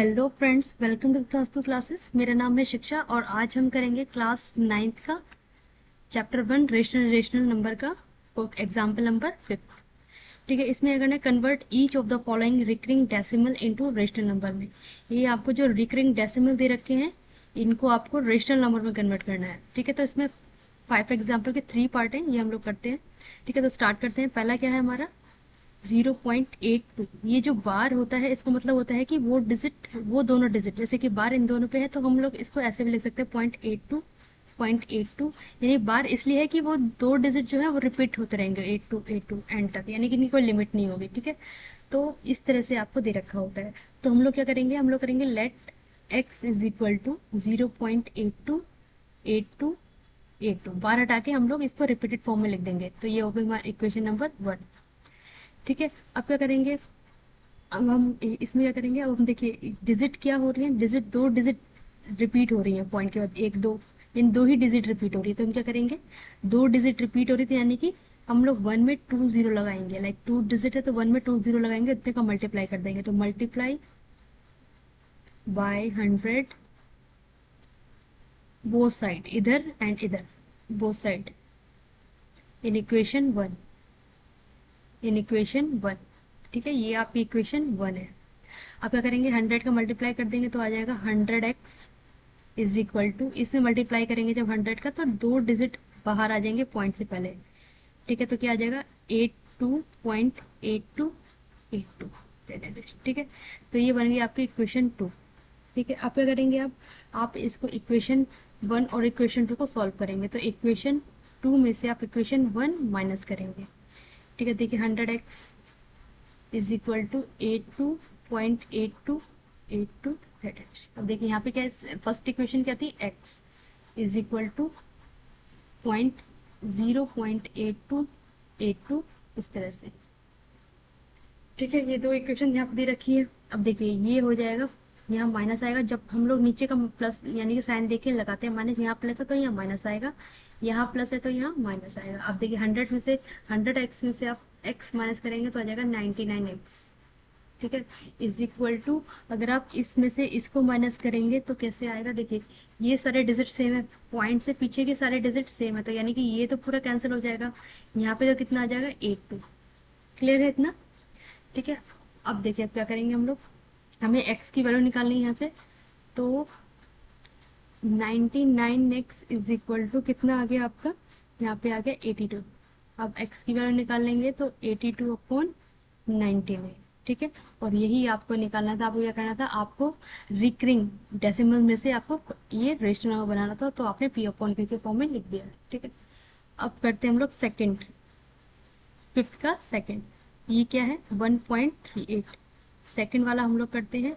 Hello friends, welcome to Tastu classes. मेरा नाम है शिक्षा और आज हम करेंगे क्लास 9th का चैप्टर 1 रेशनल नंबर का एग्जाम्पल नंबर 5। ठीक है, इसमें अगर convert each of the following recurring decimal into rational number में, ये आपको जो रिकरिंग डेसिमल दे रखे हैं इनको आपको रेशनल नंबर में कन्वर्ट करना है। ठीक है, तो इसमें 5 एग्जाम्पल के 3 पार्ट हैं, ये हम लोग करते हैं। ठीक है, तो स्टार्ट करते हैं। पहला क्या है हमारा 0.82। ये जो बार होता है इसका मतलब होता है कि वो डिजिट, वो दोनों डिजिट, जैसे कि बार इन दोनों पे है तो हम लोग इसको ऐसे भी लिख सकते हैं 0.82 यानी बार इसलिए है कि वो दो डिजिट जो है वो रिपीट होते रहेंगे 8282 एंड तक, यानी कि इनकी कोई लिमिट नहीं होगी। ठीक है, तो इस तरह से आपको दे रखा होता है। तो हम लोग क्या करेंगे, हम लोग करेंगे let x is equal to 0.828282 bar हटा के हम लोग इसको रिपीटेड फॉर्म में लिख देंगे। तो ये हो गई हमारी इक्वेशन नंबर 1। ठीक है, अब क्या करेंगे, अब हम इसमें क्या करेंगे, अब हम देखिए डिजिट क्या हो रही है, डिजिट दो डिजिट रिपीट हो रही है पॉइंट के बाद, एक दो, इन दो ही डिजिट रिपीट हो रही है। तो हम क्या करेंगे, दो डिजिट रिपीट हो रही थी यानी कि हम लोग 1 में 2 0 लगाएंगे। लाइक 2 डिजिट है तो 1 में 2 0 लगाएंगे, उतने का मल्टीप्लाई कर देंगे। तो मल्टीप्लाई बाय 100 बोथ साइड, इधर एंड इधर, both side in equation 1, in equation 1। ठीक है, ये आपकी इक्वेशन 1 है। अब क्या करेंगे, 100 का मल्टीप्लाई कर देंगे तो आ जाएगा 100x इज इक्वल टू, इसमें मल्टीप्लाई करेंगे जब 100 का तो दो डिजिट बाहर आ जाएंगे पॉइंट से पहले। ठीक है, तो क्या आ जाएगा 82.8282। ठीक है, तो ये बन गई आपकी इक्वेशन 2। ठीक है, अब क्या करेंगे, आप इसको इक्वेशन 1 और इक्वेशन 2 को सॉल्व करेंगे। तो इक्वेशन 2 में से आप इक्वेशन 1 माइनस करेंगे। ठीक है, देखिए 100x इज इक्वल टू 82.8282। अब देखिए यहाँ पे क्या है, फर्स्ट इक्वेशन क्या थी, x इज इक्वल टू 0.8282 इस तरह से। ठीक है, ये दो इक्वेशन यहाँ पे दे रखी है। अब देखिए ये हो जाएगा, यहाँ माइनस आएगा जब हम लोग नीचे का प्लस यानी कि साइन देके लगाते हैं माइनस, यहाँ प्लस है तो यहाँ माइनस आएगा, यहाँ प्लस है तो यहाँ माइनस आएगा। अब देखिए 100 में से 100x में से आप x माइनस करेंगे तो आ जाएगा 99x। ठीक है, इज इक्वल टू, अगर आप इसमें से इसको माइनस करेंगे तो कैसे आएगा, देखिए ये सारे डिजिट सेम है, पॉइंट से पीछे के सारे डिजिट सेम है, तो यानी कि ये तो पूरा कैंसिल हो जाएगा। यहाँ पे तो कितना आ जाएगा 82। क्लियर है इतना। ठीक है, अब देखिए अब क्या करेंगे हम लोग, हमें x की वैल्यू निकालनी है यहाँ से। तो 99x इज इक्वल टू कितना आ गया आपका, यहाँ पे आ गया 82। अब x की वैल्यू निकाल लेंगे तो 82/99। ठीक है, और यही आपको निकालना था, आपको क्या करना था, आपको रिकरिंग डेसिमल में से आपको ये रेशनल नंबर बनाना था, तो आपने p/q के फॉर्म में लिख दिया। ठीक है, अब करते हैं हम लोग सेकंड, फिफ्थ का सेकंड। ये क्या है 1.38। सेकंड वाला हम लोग करते हैं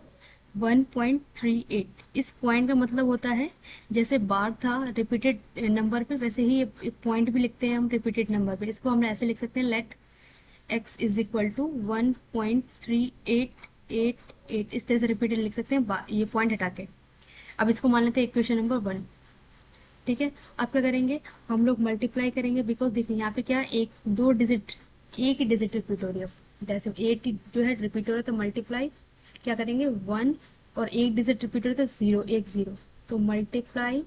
1.38। इस पॉइंट का मतलब होता है जैसे बार था रिपीटेड नंबर पे, वैसे ही पॉइंट भी लिखते हैं हम रिपीटेड नंबर पे। इसको हम ऐसे लिख सकते हैं, let x is equal to 1.3888, इस तरह से रिपीटेड लिख सकते हैं ये पॉइंट हटा के। अब इसको मान लेते हैं इक्वेशन नंबर 1। ठीक है, अब क्या करेंगे, हम लोग मल्टीप्लाई करेंगे, बिकॉज देखिए यहाँ पे क्या है, एक दो डिजिट, एक ही डिजिट रिपीट हो रही है, जैसे 8 जो है रिपीट हो रहा है, तो मल्टीप्लाई क्या करेंगे 1, और एक डिजिट रिपीट हो रहा है तो 0, एक 0, तो मल्टीप्लाई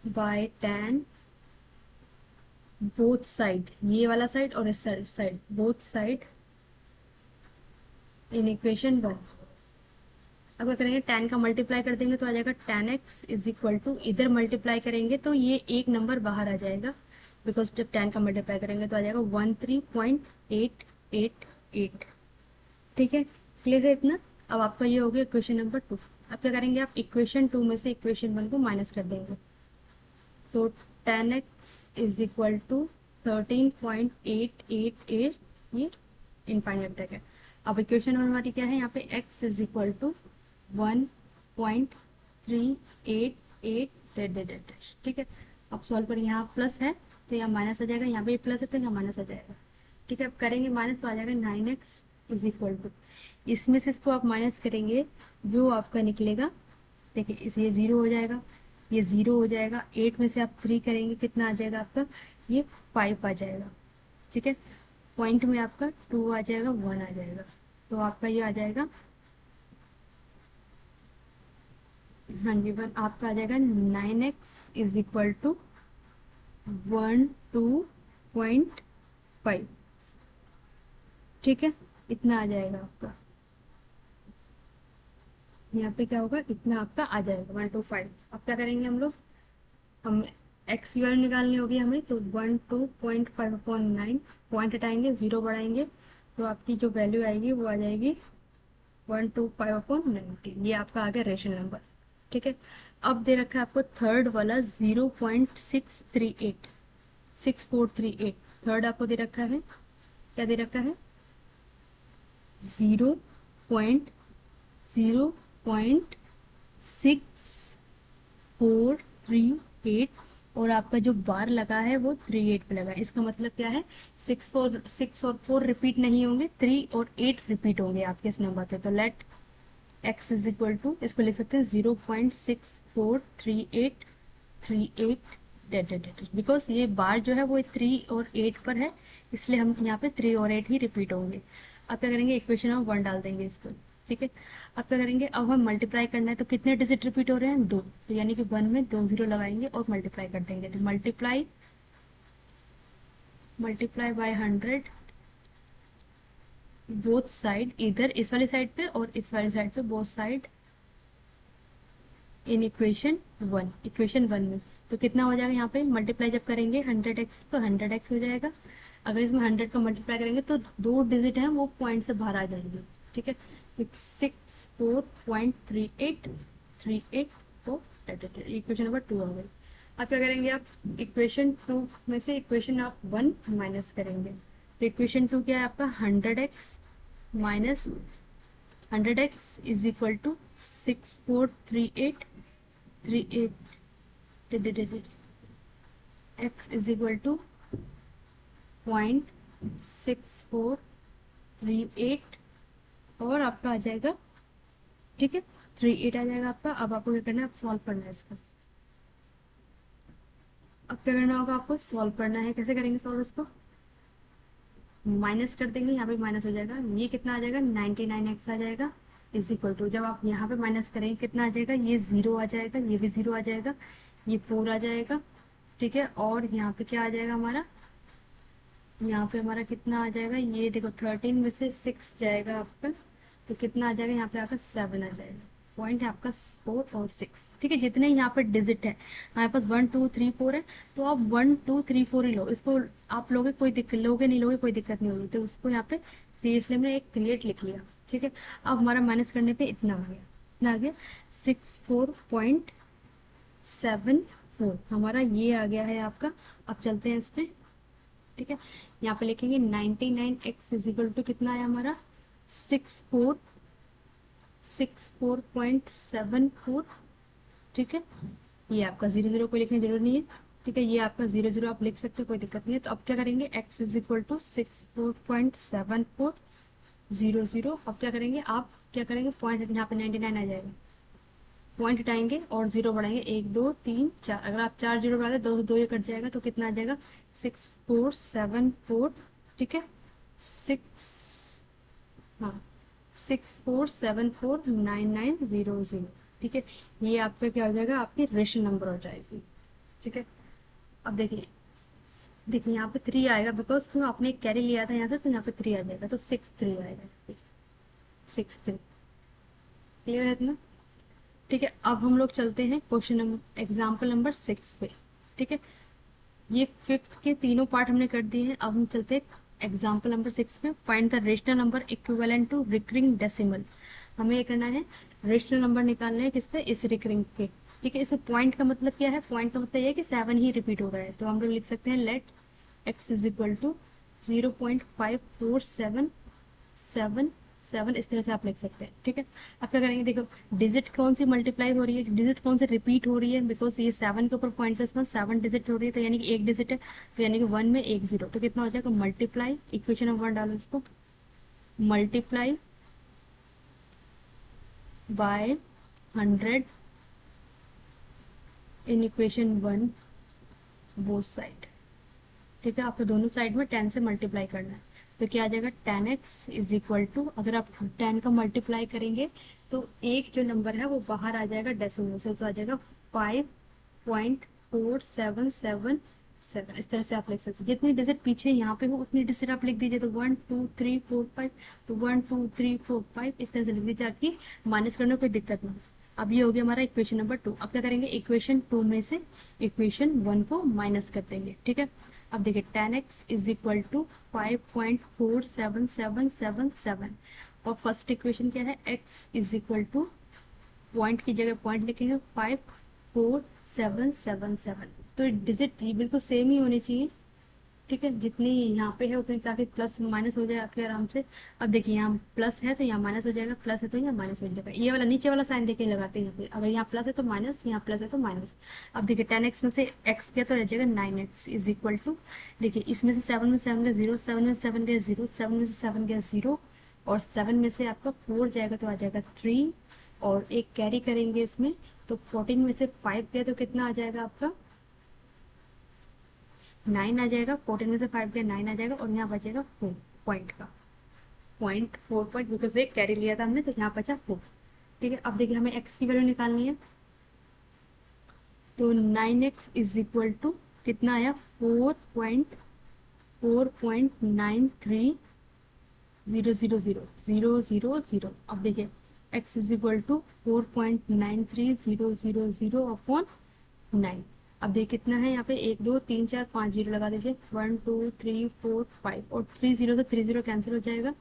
बाय 10 बोथ साइड, ये वाला साइड और इस side, both side in equation 1। अब क्या करेंगे, 10 का मल्टीप्लाई कर देंगे तो आ जाएगा 10x इज इक्वल टू, इधर मल्टीप्लाई करेंगे तो ये एक नंबर बाहर आ जाएगा, बिकॉज जब 10 का मल्टीप्लाई करेंगे तो आ जाएगा 13.888। ठीक है, क्लियर है इतना। अब आपका ये हो गया इक्वेशन नंबर 2। अब क्या करेंगे, आप इक्वेशन 2 में से इक्वेशन 1 को माइनस कर देंगे। तो 10x इज इक्वल टू 13.888, ये इनफाइनाइट तक है। अब इक्वेशन 1 हमारी क्या है, यहाँ पे x इज इक्वल टू 1.388। ठीक है, अब सॉल्व पर यहाँ प्लस है तो यहाँ माइनस आ जाएगा, यहाँ पे प्लस है तो यहाँ माइनस आ जाएगा। ठीक है, अब करेंगे माइनस तो आ जाएगा 9x इज इक्वल टू, इसमें से इसको आप माइनस करेंगे, जो आपका निकलेगा, देखिए इस ये 0 हो जाएगा, ये 0 हो जाएगा, 8 में से आप 3 करेंगे कितना आ जाएगा आपका, ये 5 आ जाएगा। ठीक है, पॉइंट में आपका 2 आ जाएगा, 1 आ जाएगा, तो आपका ये आ जाएगा हाँ जी, वन आपका आ जाएगा 9x इज इक्वल टू 12.5। ठीक है, इतना आ जाएगा आपका। यहाँ पे क्या होगा, इतना आपका आ जाएगा 125। अब क्या करेंगे हम लोग, हम एक्स की वैल्यू निकालनी होगी हमें, तो 12.5/9 पॉइंट हटाएंगे, जीरो बढ़ाएंगे, तो आपकी जो वैल्यू आएगी वो आ जाएगी 125/90। ये आपका आ गया रेशनल नंबर। ठीक है, अब दे रखा है आपको थर्ड वाला 0.638 थर्ड आपको दे रखा है, क्या दे रखा है, 0.648 और आपका जो बार लगा है वो 38 पे लगा है। इसका मतलब क्या है, 6 और 4 रिपीट नहीं होंगे, 3 और 8 रिपीट होंगे आपके इस नंबर पे। तो let x is equal to, इसको लिख सकते हैं 0.643838 बिकॉज ये बार जो है वो 3 और 8 पर है, इसलिए हम यहाँ पे 3 और 8 ही रिपीट होंगे। अब क्या करेंगे, इक्वेशन ऑफ 1 डाल देंगे इसको। ठीक है, अब क्या करेंगे, अब हम मल्टीप्लाई करना है, तो कितने डिजिट रिपीट हो रहे हैं, 2, तो यानी कि 1 में 2 जीरो लगाएंगे और मल्टीप्लाई कर देंगे। तो मल्टीप्लाई बाय 100 बोथ साइड, इधर इस वाली साइड पे और इस वाली साइड पे, both side in equation one में। तो कितना हो जाएगा, यहाँ पे मल्टीप्लाई जब करेंगे 100x तो 100x हो जाएगा। अगर इसमें 100 का मल्टीप्लाई करेंगे तो दो डिजिट हैं वो पॉइंट से बाहर आ जाएंगे। ठीक है, तो 64.3838 को इक्वेशन नंबर 2 हो गई। अब क्या करेंगे, आप इक्वेशन 2 में से इक्वेशन आप 1 माइनस करेंगे। तो इक्वेशन 2 क्या है आपका, 100x minus 100x is equal to 643838 x is equal to 0.6438 और आपका आ जाएगा, ठीक है, 38 आ जाएगा आपका। अब आपको क्या करना है, आप सॉल्व करना है इसका। अब क्या करना होगा, आपको सॉल्व करना है। कैसे करेंगे सॉल्व इसको, माइनस कर देंगे, यहाँ पे माइनस हो जाएगा, ये कितना आ जाएगा 99x आ जाएगा इज इक्वल टू, जब आप यहाँ पे माइनस करेंगे कितना आ जाएगा, ये 0 आ जाएगा, ये भी 0 आ जाएगा, ये 4 आ जाएगा। ठीक है, और यहाँ पे क्या आ जाएगा हमारा, यहाँ पे हमारा कितना आ जाएगा, ये देखो 13 में से 6 जाएगा आपका, तो कितना आ जाएगा, यहाँ पे आपका 7 आ जाएगा। पॉइंट है आपका 4 और 6। ठीक है, जितने यहाँ पर डिजिट है हमारे पास 1 2 3 4 है, तो आप 1 2 3 4 ही लो, इसको आप लोगे कोई दिक्कत, लोगे नहीं लोगे कोई दिक्कत नहीं होगी, तो उसको यहाँ पे 3 इसलिए मैंने एक क्लियर लिख लिया। ठीक है, अब हमारा माइनस करने पे इतना आ गया, इतना आ गया 64.74 हमारा ये आ गया है आपका। अब चलते हैं इस पे। ठीक है, यहाँ पे लिखेंगे 99x इज इक्वल टू कितना आया हमारा, 64.74। ठीक है, ये आपका 0 0 कोई लिखने की जरूरत नहीं है। ठीक है, ये आपका 0 0 आप लिख सकते हो, कोई दिक्कत नहीं है। तो अब क्या करेंगे, x इज इक्वल टू 64.74 0 0। अब क्या करेंगे, आप क्या करेंगे, पॉइंट यहाँ पे 99 आ जाएगा, पॉइंट हटाएंगे और 0 बढ़ाएंगे, 1 2 3 4, अगर आप 4 0 बढ़ाते दो दो ये कट जाएगा, तो कितना आ जाएगा 6474। ठीक है, 6, हाँ 64749900। ठीक है, ये आपका क्या हो जाएगा, आपकी रेशनल नंबर हो जाएगी। ठीक है, अब देखिए, देखिए यहाँ पे 3 आएगा, बिकॉज क्यों आपने एक कैरी लिया था यहाँ से, तो यहाँ पे 3 आ जाएगा, तो 6 3 आएगा, 6 3। क्लियर है इतना। ठीक है, अब हम लोग चलते हैं क्वेश्चन नंबर एग्जाम्पल नंबर 6 पे। ठीक है, ये 5th के तीनों पार्ट हमने कर दिए हैं। अब हम चलते हैं एग्जाम्पल नंबर 6 पे। Find the rational number equivalent to recurring decimal. हमें ये करना है, रेशनल नंबर निकालना है किसपे, इस रिकरिंग के। ठीक है, इसमें पॉइंट का मतलब क्या है, पॉइंट का मतलब ये है कि 7 ही रिपीट हो रहा है, तो हम लोग लिख सकते हैं let x is equal to 0.5477 इस तरह से आप लिख सकते हैं। ठीक है, अब क्या करेंगे, देखो डिजिट कौन सी मल्टीप्लाई हो रही है, डिजिट कौन सी रिपीट हो रही है, बिकॉज ये 7 के ऊपर पॉइंट प्लस 7 डिजिट हो रही है, तो यानी कि एक डिजिट है, तो यानी कि 1 में 1 0, तो कितना हो जाएगा, मल्टीप्लाई इक्वेशन नंबर 1 डालो इसको, multiply by 100 in equation 1 both side. ठीक है, आपको दोनों साइड में 10 से मल्टीप्लाई करना है। तो क्या आ जाएगा 10x इज इक्वल टू, अगर आप 10 का मल्टीप्लाई करेंगे तो एक जो नंबर है वो बाहर आ जाएगा डेसिमल से, तो आ जाएगा 5.4777। इस तरह से आप लिख सकते हैं, जितनी डिजिट पीछे यहाँ पे हो उतनी डिजिट आप लिख दीजिए। तो 1 2 3 4 5, तो 1 2 3 4 5 इस तरह से लिख दीजिए, आपकी माइनस करने में कोई दिक्कत नहीं। अब ये हो गया हमारा इक्वेशन नंबर 2। अब क्या करेंगे, इक्वेशन 2 में से इक्वेशन 1 को माइनस कर देंगे। ठीक है, अब देखिए 10x इज इक्वल टू 5.47777, और फर्स्ट इक्वेशन क्या है, x is equal to, point की जगह पॉइंट लिखेंगे 54777। तो डिजिट बिल्कुल सेम ही होनी चाहिए। ठीक है, जितनी यहाँ पे है उतनी, ताकि प्लस माइनस हो जाए आपके आराम से। अब देखिए यहाँ प्लस है तो यहाँ माइनस हो जाएगा, प्लस है तो यहाँ माइनस हो जाएगा। ये वाला नीचे वाला साइन देके लगाते हैं यहाँ पे, अगर यहाँ प्लस है तो माइनस, यहाँ प्लस है तो माइनस। अब देखिए 10x में से x किया तो आ जाएगा 9x इज इक्वल टू, देखिए इसमें से 7 में 7 गया 0, 7 में 7 गया 0, 7 में से 7 गया 0, और 7 में से आपका 4 जाएगा तो आ जाएगा 3, और एक कैरी करेंगे इसमें, तो 14 में से 5 गया तो कितना आ जाएगा आपका 9 आ जाएगा। 14 में से 5 गया 9 आ जाएगा, और यहाँ बचेगा 4 पॉइंट का, 4 पॉइंट, बिकॉज एक कैरी लिया था हमने तो यहाँ बचा 4। ठीक है, अब देखिए हमें x की वैल्यू निकालनी है, तो 9x इज इक्वल टू कितना आया 4.4.93000000। अब देखिए x is equal to 4.930000 upon 9। अब देखिए कितना है यहाँ पे, 1 2 3 4 5 जीरो लगा दीजिए, 1 2 3 4 5, और 3 जीरो तो 3 जीरो कैंसिल हो जाएगा।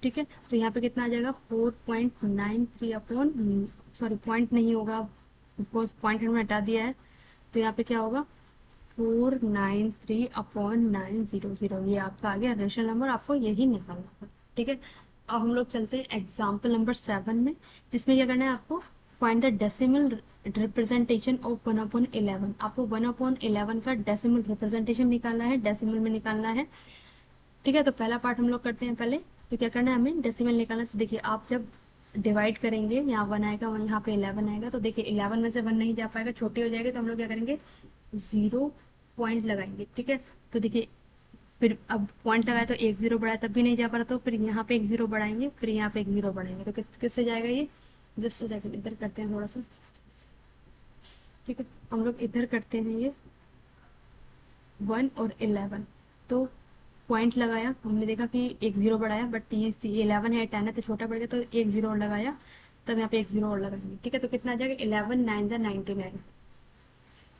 ठीक है, तो यहाँ पे कितना आ जाएगा 4.93 अपॉन, सॉरी पॉइंट नहीं होगा बिकॉज पॉइंट हमने हटा दिया है, तो यहाँ पे क्या होगा 493 अपॉन 900। ये आपका आ गया रेशनल नंबर, आपको यही निकालना है। ठीक है, अब हम लोग चलते हैं एग्जाम्पल नंबर 7 में, जिसमें क्या करना है आपको, find the decimal representation of 1/11। आपको 1/11 का डेसिमल रिप्रेजेंटेशन निकालना है, डेसिमल में निकालना है। ठीक है, तो पहला पार्ट हम लोग करते हैं पहले। तो क्या करना है हमें, डेसिमल निकालना। तो देखिए आप जब डिवाइड करेंगे, यहाँ 1 आएगा, यहाँ पे 11 आएगा, तो देखिए 11 में से 1 नहीं जा पाएगा, छोटी हो जाएगी, तो हम लोग क्या करेंगे 0 पॉइंट लगाएंगे। ठीक है, तो देखिए फिर अब पॉइंट लगाया तो 1 0 बढ़ाया तब भी नहीं जा पा रहा, तो फिर यहाँ पे 1 0 बढ़ाएंगे, फिर यहाँ पे 1 0 बढ़ाएंगे, तो किससे जाएगा ये, जस्ट सेकंड इधर करते हैं थोड़ा सा। ठीक है, हम लोग इधर करते हैं ये 1 और 11, तो पॉइंट लगाया, हमने देखा कि 1 0 बढ़ाया, बट ये 11 है 10 है तो छोटा बढ़ गया, तो 1 0 और लगाया, तब यहाँ पे 1 0 और लगाएंगे। ठीक है, तो कितना आ जाएगा 11 9 99।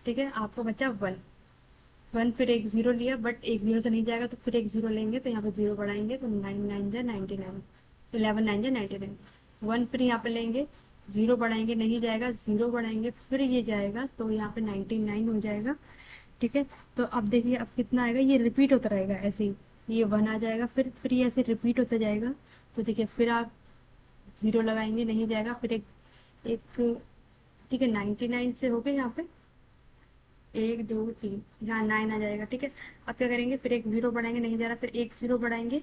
ठीक है, आपको बचा 1, फिर 1 0 लिया, बट 1 0 से नहीं जाएगा, तो फिर 1 0 लेंगे, तो यहाँ पे 0 बढ़ाएंगे, तो 9 9 99, 11 9 99। 1 फिर यहाँ पे लेंगे, 0 बढ़ाएंगे, नहीं जाएगा, 0 बढ़ाएंगे, फिर ये जाएगा, तो यहाँ पे 99 हो जाएगा। ठीक है, तो अब देखिए अब कितना आएगा, ये रिपीट होता रहेगा ऐसे ही, ये 1 आ जाएगा, फिर ये ऐसे रिपीट होता जाएगा। तो देखिए फिर आप 0 लगाएंगे, नहीं जाएगा, फिर एक ठीक है 99 से हो गए यहाँ पे 1 2 3, यहाँ 9 आ जाएगा। ठीक है, अब क्या करेंगे, फिर 1 0 बढ़ाएंगे, नहीं जा रहा, फिर 1 0 बढ़ाएंगे,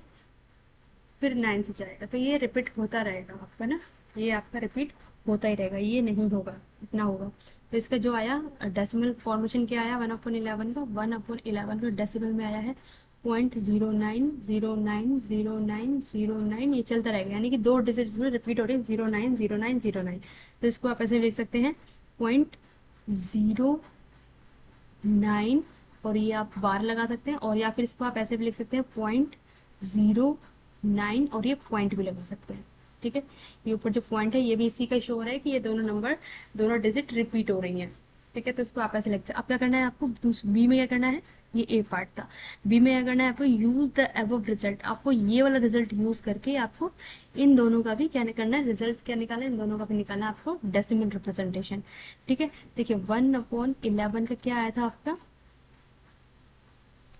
फिर 9 से जाएगा, तो ये रिपीट होता रहेगा आपका ना, ये आपका रिपीट होता ही रहेगा, ये नहीं होगा, इतना होगा। तो इसका जो आया डेसिमल फॉर्मेशन क्या आया 1/11 का, 1/11 का डेसिमल में आया है 0.09090909, ये चलता रहेगा, यानी कि 2 डिजिट इसमें रिपीट हो रही है 090909। तो इसको आप ऐसे लिख सकते हैं 0.09, और ये आप बार लगा सकते हैं, और या फिर इसको आप ऐसे भी लिख सकते हैं 0.09, और ये पॉइंट भी लगा सकते हैं। ठीक है, ये ऊपर जो पॉइंट है ये भी इसी का शो हो रहा है कि ये दोनों नंबर, दोनों डिजिट रिपीट हो रही हैं। ठीक है, तो इसको आप ऐसे लिख सकते हैं। अब क्या करना है आपको, बी में क्या करना है, ये ए पार्ट था, बी में क्या करना है आपको, यूज द अबव रिजल्ट। आपको ये वाला रिजल्ट यूज करके आपको इन दोनों का भी क्या करना है, रिजल्ट क्या निकालना है, इन दोनों का भी निकालना है आपको डेसिमल रिप्रेजेंटेशन। ठीक है, देखिए 1/11 का क्या आया था आपका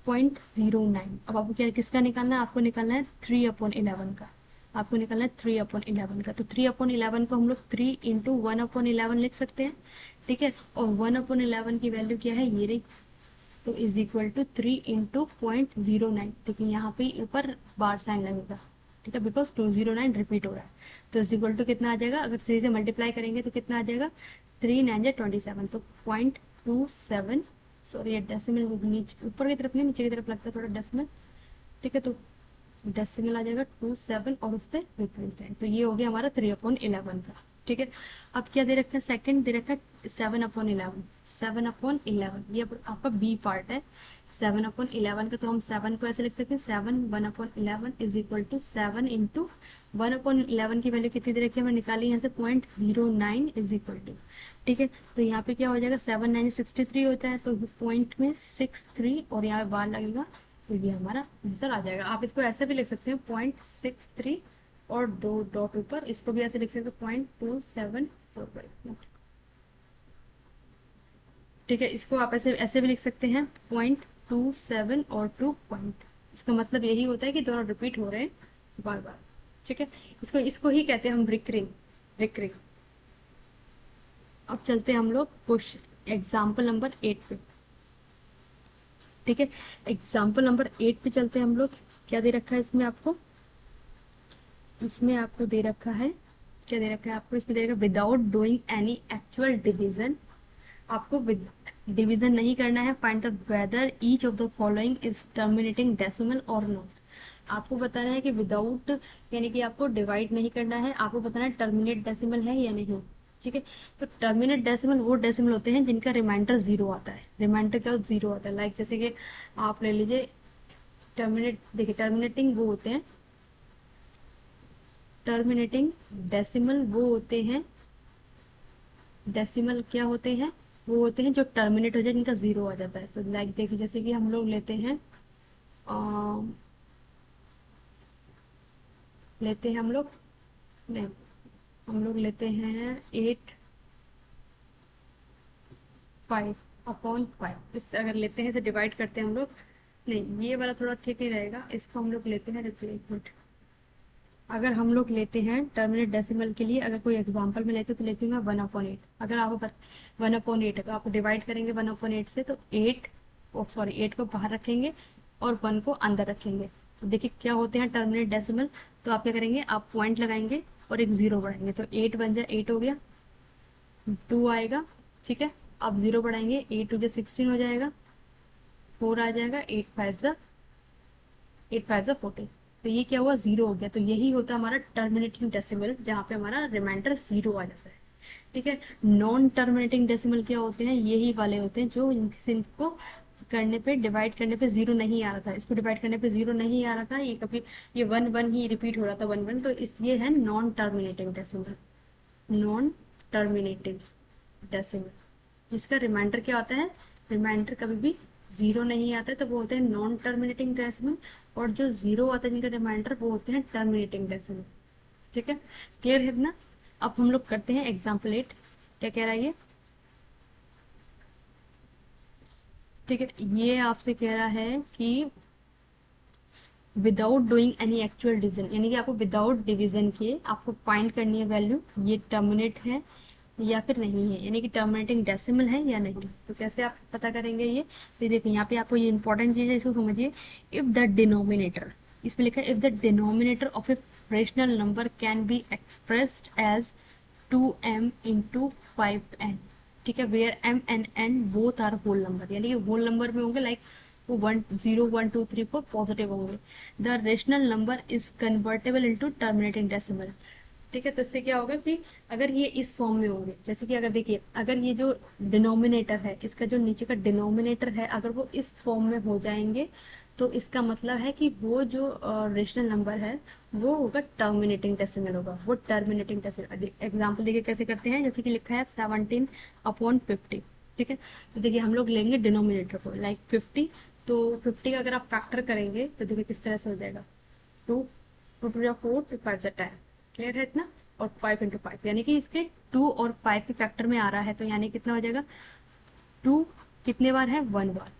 0.09। अब आपको क्या किसका निकालना है, आपको निकालना है 3/11 का, आपको निकालना है 3/11 का। तो 3/11 को हम लोग 3 इंटू 1/11 लिख सकते हैं। ठीक है, और 1/11 की वैल्यू क्या है, ये रही, तो इज इक्वल टू 3 इंटू 0.09। देखिए यहाँ पे ऊपर बार साइन लगेगा। ठीक है, बिकॉज 209 रिपीट हो रहा है, तो इज इक्वल टू कितना आ जाएगा, अगर 3 से मल्टीप्लाई करेंगे तो कितना आ जाएगा, 3 9 27, तो 0.27 सॉरी ये डेसिमल नीचे ऊपर की तरफ नहीं नीचे की तरफ लगता है थोड़ा डेसिमल। ठीक है, तो डेसिमल आ जाएगा 27 और उस पर रिपीट जाए, तो ये हो गया हमारा 3/11 का। ठीक है, अब क्या दे रखा है, सेकंड दे रखा है 7/11। 7/11 ये आपका बी पार्ट है। 7/11 का तो हम 7 को ऐसे लिख सकते हैं 7 1/11 इज इक्वल टू 7 इंटू 1/11 की वैल्यू कितनी दे रखी है, मैं निकाली यहाँ से 0.09 इज इक्वल टू। ठीक है, तो यहाँ पे क्या हो जाएगा 7 9 63 होता है, तो पॉइंट में 63 और यहाँ बार लगेगा, तो ये हमारा आंसर आ जाएगा। आप इसको ऐसे भी लिख सकते हैं 0.63 और 2 डॉट ऊपर, इसको भी ऐसे लिख सकते हैं 0.2745। ठीक है, इसको आप ऐसे ऐसे भी लिख सकते हैं 0.27 और 2 पॉइंट। इसका मतलब यही होता है कि दोनों रिपीट हो रहे हैं बार बार। ठीक है, इसको इसको ही कहते हैं हम रिकरिंग रिकरिंग। अब चलते हैं हम लोग क्वेश्चन एग्जाम्पल नंबर 8 पे। ठीक है, एग्जाम्पल नंबर 8 पे चलते हैं हम लोग। क्या दे रखा है इसमें आपको, इसमें आपको दे रखा है, क्या दे रखा है आपको, इसमें दे रखा है without doing any actual division. आपको डिवीजन नहीं करना है, find the whether each of the following is terminating decimal और नॉट। आपको बताना है कि विदाउट यानी कि आपको डिवाइड नहीं करना है, आपको बताना है टर्मिनेट डेसिमल है या नहीं। ठीक है, तो टर्मिनेट डेसिमल वो डेसिमल होते हैं जिनका रिमाइंडर जीरो आता है। रिमाइंडर क्या जीरो आता है, लाइक जैसे कि आप ले लीजिए टर्मिनेट, देखिए टर्मिनेटिंग वो होते हैं, टर्मिनेटिंग डेसिमल वो होते हैं, डेसिमल क्या होते हैं, वो होते हैं जो टर्मिनेट हो जाए जिनका जीरो आ जाता है। तो लाइक देखिए जैसे कि हम लोग लेते हैं हम लोग नहीं, हम लोग लेते हैं 8/5 इससे अगर लेते हैं इसे डिवाइड करते हैं हम लोग, नहीं ये वाला थोड़ा ठीक नहीं रहेगा, इसको हम लोग लेते हैं रिप्लेसमेंट। अगर हम लोग लेते हैं टर्मिनेट डेसिमल के लिए, अगर कोई एग्जांपल में लेते तो लेती हूँ मैं 1/8। अगर आपको 1/8 है तो आप डिवाइड करेंगे 1/8 से, तो 8 को बाहर रखेंगे और 1 को अंदर रखेंगे। तो देखिए क्या होते हैं टर्मिनेट डेसिमल, तो आप क्या करेंगे, आप पॉइंट लगाएंगे और एक जीरो बढ़ाएंगे, तो 8 बन जाए 8 हो गया, 2 आएगा। ठीक है, आप जीरो बढ़ाएंगे 8 2 16 हो जाएगा, 4 आ जाएगा, 8 5 40। तो ये क्या हुआ, जीरो हो गया। तो यही होता है हमारा टर्मिनेटिंग डेसिमल, जहाँ पे हमारा रिमाइंडर जीरो आ जाता है। ठीक है, नॉन टर्मिनेटिंग डेसिमल क्या होते हैं, यही वाले होते हैं जो इनको करने पे डिवाइड करने पे जीरो नहीं आ रहा था, इसको डिवाइड करने पे जीरो नहीं आ रहा था, ये कभी ये 1 1 ही रिपीट हो रहा था 1 1, तो इसलिए है non terminating decimal. Non terminating decimal जिसका रिमाइंडर क्या होता है, रिमाइंडर कभी भी जीरो नहीं आता है, तो वो होते हैं नॉन टर्मिनेटिंग डेसिमल। और जो जीरो आता है जिनका रिमाइंडर वो होते हैं टर्मिनेटिंग डेसिमल। ठीक है, क्लियर है ना। अब हम लोग करते हैं एग्जाम्पल 8। क्या कह रहा है ये, ठीक है, ये आपसे कह रहा है कि without doing any actual division, यानी कि आपको विदाउट डिवीजन के आपको फाइंड करनी है वैल्यू, ये टर्मिनेट है या फिर नहीं है, यानी कि टर्मिनेटिंग डेसिमल है या नहीं। तो कैसे आप पता करेंगे ये, तो देखिए यहाँ पे आपको ये इंपॉर्टेंट चीज़ है, इसको समझिए। इफ द डिनोमिनेटर, इसमें लिखा है if the denominator of a fractional number can be expressed as 2m into 5n। ठीक है, where m and n both are whole number, यानी कि होल नंबर में होंगे, लाइक वो 1 0 1 2 3 4 पॉजिटिव होंगे। The rational number is convertible into terminating decimal. ठीक है, तो इससे क्या होगा कि अगर ये इस फॉर्म में होंगे, जैसे कि अगर देखिए अगर ये जो डिनोमिनेटर है, इसका जो नीचे का डिनोमिनेटर है, अगर वो इस फॉर्म में हो जाएंगे, तो इसका मतलब है कि वो जो रेशनल नंबर है वो होगा टर्मिनेटिंग डेसिमल होगा, वो टर्मिनेटिंग डेसिमल। एग्जाम्पल देखिए कैसे करते हैं, जैसे कि लिखा है 17/50। ठीक है, तो देखिए हम लोग लेंगे डिनोमिनेटर को लाइक 50, तो 50 का अगर आप फैक्टर करेंगे तो देखिए किस तरह से हो जाएगा, 2 2 2 4 2 5 10। क्लियर है इतना, और 5 इंटू 5 यानी कि इसके 2 और 5 के फैक्टर में आ रहा है, तो यानी कितना हो जाएगा, 2 कितने बार है, 1 बार।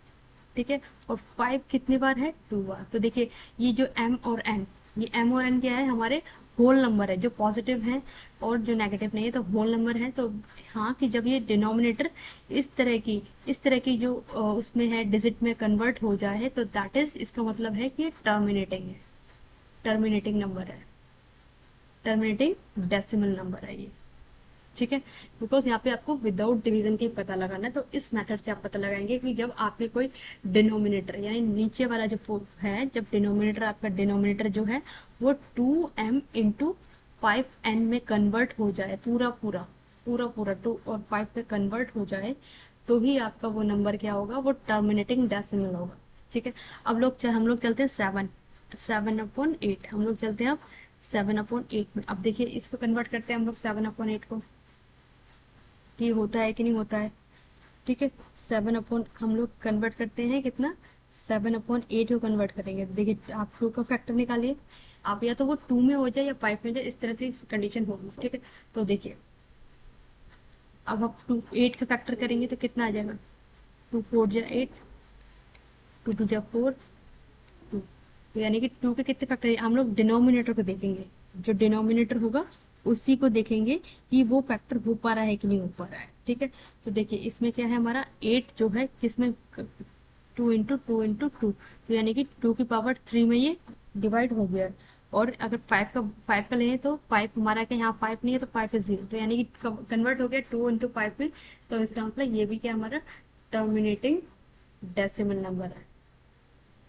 ठीक है, और 5 कितने बार है, 2 बार। तो देखिए ये जो m और n, ये m और n क्या है, हमारे होल नंबर है, जो पॉजिटिव है और जो नेगेटिव नहीं है, तो होल नंबर है। तो हाँ कि जब ये डिनोमिनेटर इस तरह की जो उसमें है डिजिट में कन्वर्ट हो जाए, तो दैट इज, इसका मतलब है कि ये टर्मिनेटिंग है, टर्मिनेटिंग नंबर है, टर्मिनेटिंग डेसिमल नंबर है ये। ठीक है, बिकॉज यहाँ पे आपको विदाउट डिवीजन के पता लगाना है। तो इस मेथड से आप पता लगाएंगे कि जब आपके कोई डिनोमिनेटर यानी नीचे वाला जो है, जब डिनोमिनेटर आपका डिनोमिनेटर जो है वो 2m इंटू 5n में कन्वर्ट हो जाए, पूरा पूरा पूरा पूरा 2 और 5 में कन्वर्ट हो जाए, तो ही आपका वो नंबर क्या होगा, वो टर्मिनेटिंग डेसिमल होगा। ठीक है, अब हम लोग चलते हैं 7/8, हम लोग चलते हैं अब 7/8 में। अब देखिए इसको कन्वर्ट करते हैं हम लोग 7/8 को, कि होता है कि नहीं होता है। ठीक है, हम लोग कन्वर्ट करते हैं कितना, 7/8 को कन्वर्ट करेंगे। देखिए आप 2 का फैक्टर निकालिए, आप या तो वो 2 में हो जाए या 5 में हो जाए, इस तरह से कंडीशन होगी। ठीक है, तो देखिए अब आप 8 का फैक्टर करेंगे तो कितना आ जाएगा, 2 4 जा 8, 2 2 जा 4, 2। तो यानी कि 2 के कितने फैक्टर है, हम लोग डिनोमिनेटर को देखेंगे, जो डिनोमिनेटर होगा उसी को देखेंगे कि वो फैक्टर हो पा रहा है कि नहीं हो पा रहा है। ठीक है, तो देखिए इसमें क्या है, हमारा 8 जो है किसमें, 2 इंटू 2 तो यानी कि 2 की पावर 3 में ये डिवाइड हो गया है। और अगर 5 का लें तो 5 हमारा क्या, यहाँ 5 नहीं है तो 5 is 0, तो यानी कि कन्वर्ट हो गया 2 इंटू 5 में। तो इसका मतलब ये भी क्या हमारा टर्मिनेटिंग डेसिमल नंबर है,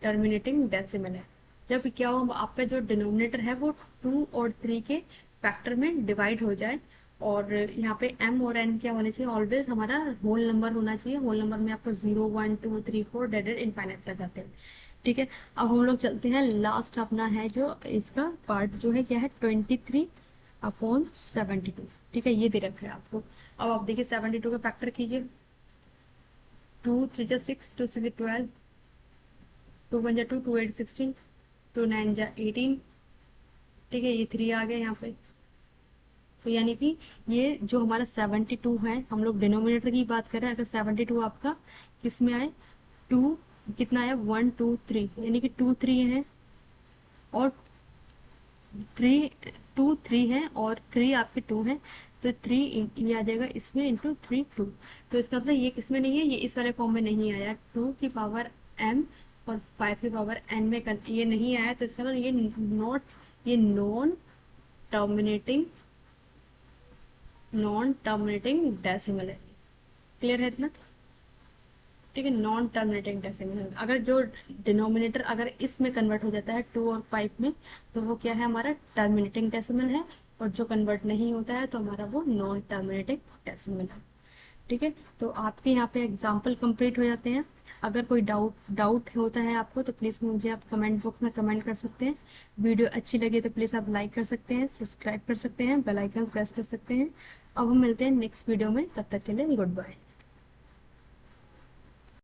टर्मिनेटिंग डेसिमल है। जब क्या हो, आपका जो डिनोमिनेटर है वो 2 और 3 के फैक्टर में डिवाइड हो जाए, और यहाँ पे m और n क्या होने चाहिए, ऑलवेज हमारा होल नंबर होना चाहिए। होल नंबर में आपको 0 1 2 3 4 डेडेड इनफाइनाइट तक जाते हैं। ठीक है, अब हम लोग चलते हैं लास्ट अपना है जो इसका पार्ट जो है क्या है, 23/72। ठीक है, ये दे रखा है आपको। अब आप देखिए 72 का फैक्टर कीजिए, 2 3 जा 6, 2 6 12, 2 1 जा 2, 2 8 16, 2 9 जा 18। ठीक है, ये 3 आ गया यहाँ पे। तो यानी कि ये जो हमारा 72 है, हम लोग डिनोमिनेटर की बात कर रहे हैं, अगर 72 आपका किस में आए, 2 कितना आया, 1 2 3, यानी कि 2 3 है और 3 2 3 है और 3 आपके 2 है, तो 3 ये आ जाएगा इसमें इंटू 3 2। तो इसका मतलब ये किसमें नहीं है, ये इस वाले फॉर्म में नहीं आया, 2 की पावर m और 5 की पावर n में ये नहीं आया, तो इसका मतलब ये नॉन टर्मिनेटिंग डेसिमल है। क्लियर है इतना। ठीक है, नॉन टर्मिनेटिंग डेसिमल है। अगर जो डिनोमिनेटर अगर इसमें कन्वर्ट हो जाता है 2 और 5 में, तो वो क्या है, हमारा टर्मिनेटिंग डेसिमल है, और जो कन्वर्ट नहीं होता है तो हमारा वो नॉन टर्मिनेटिंग डेसिमल है। ठीक है, तो आपके यहाँ पे एग्जाम्पल कंप्लीट हो जाते हैं। अगर कोई डाउट होता है आपको तो प्लीज़ मुझे आप कमेंट बॉक्स में कमेंट कर सकते हैं। वीडियो अच्छी लगे तो प्लीज़ आप लाइक कर सकते हैं, सब्सक्राइब कर सकते हैं, बेल आइकन प्रेस कर सकते हैं। अब हम मिलते हैं नेक्स्ट वीडियो में, तब तक के लिए गुड बाय।